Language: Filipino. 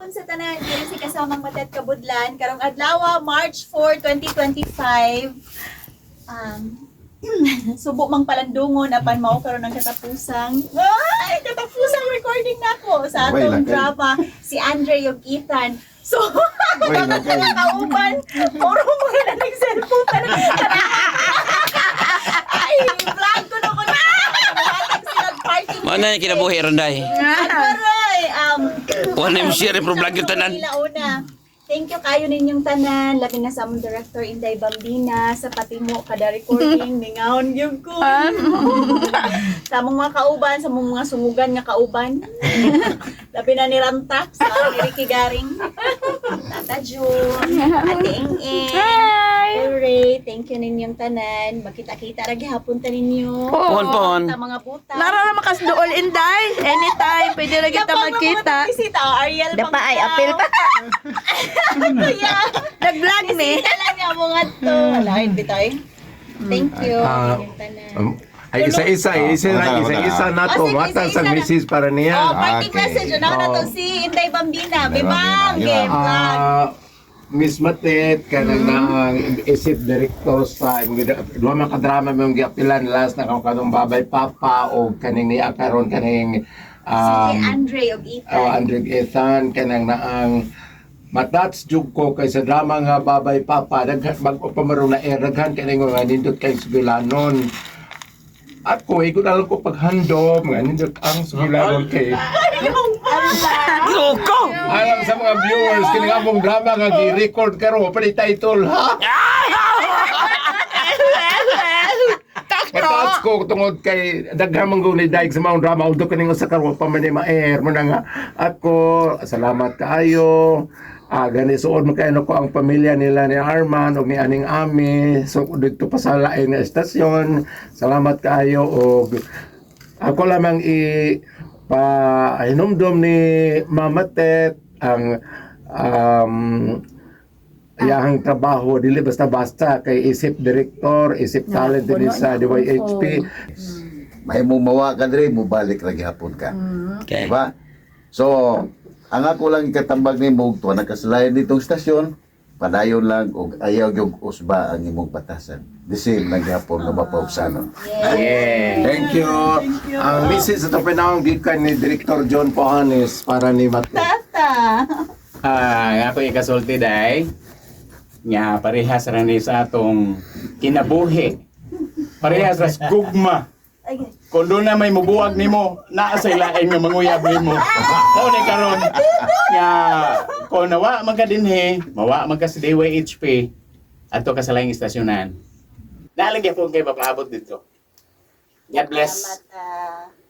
Sa tanan, diri si kasamang Matet Kabudlan karong adlaw March 4, 2025. Subo mang palandungon apan mao karon ang katapusang recording nako sa atong drama si Andre ug Ethan. So, kauban, puro mga naning cellphone pa na. Ay, vlog ko na. Party. Mana yung kinabuhi ron day? Aray, Wala yung share pro vlog yung tanan. Thank you kayo ninyong tanan, labi na sa among director Inday Bambina, sa patimo kada recording, ningaon gyud ko. Sa among mga kauban, sa among mga sumugan nga kauban. Labi na ni Ranta, sa Ricky Garing. Tata June, Ate Ing-Ing. Hooray, thank you ninyong tanan. Magkita-kita ra gihapon ta ninyo. Pohon. Sa mga buta. Nara na makasdool Inday. Anytime pwede ra kita magkita. Bisita, Ariel Dapa ay apil pa. Nag-vlog me. Bisita lang nga mga to. Alain bitay. Thank you. Ninyong tanan. Ay isa na to. sige, Matang isa-isa sa na. misis para niya. Oh, party Okay. message. Ano na to si Inday Bambina. Bibang! Bambina. Game vlog. Miss Matet kanang na isip director sa duha man ka drama mong giapilan last na kanong Babay Papa o kaning niya karon kaning Si Andre ug Ethan. Andre Ethan kanang naang matats jug ko kay sa drama nga Babay Papa daghan magpamarong na daghan kaning nga nindot kay sugilanon. At ko ikot alam ko paghandom nga nindot ang sugilanon kay Loko! alam sa mga viewers kini nga mong drama nga gi-record karon pa ni title ha. Mataas ko tungod kay daghan man guni daig sa mga drama although kaning usa karon pa man ma-air mo na nga ako salamat kaayo. Gani suod mo kayo ko ang pamilya nila ni Arman o ni Aning Ami. So, dito pa sa lain na estasyon. Salamat kayo o ako lamang hinumdum ni Mama Tet ang iyahang trabaho dili basta-basta kay isip director, isip talent din sa DYHP. May mumawa ka dre, mubalik ra gihapon ka. Okay. Diba? So, ang ako lang ikatambag ni Mug, tuwa nakasalayan ditong stasyon, padayon lang og ayaw yung usba ang imong batasan. The same lang gihapon nga mapaubsanon. Yeah. Thank you. Ang message sa pinawang gikan ni Director John Pohanes para ni Mate. Tata. Ako ikasulti day nga parehas ra ni sa atong kinabuhi. Parehas ra sa gugma. Ay, Kung doon na may mubuwag nimo, naa sa ilain nga manguyab nimo. Mao ni karon nga kung nawa man ka dinhi, mawa man ka sa DYHP adto ka sa laing istasyonan. Naalagyan po kay papaabot dito. God bless. salamat.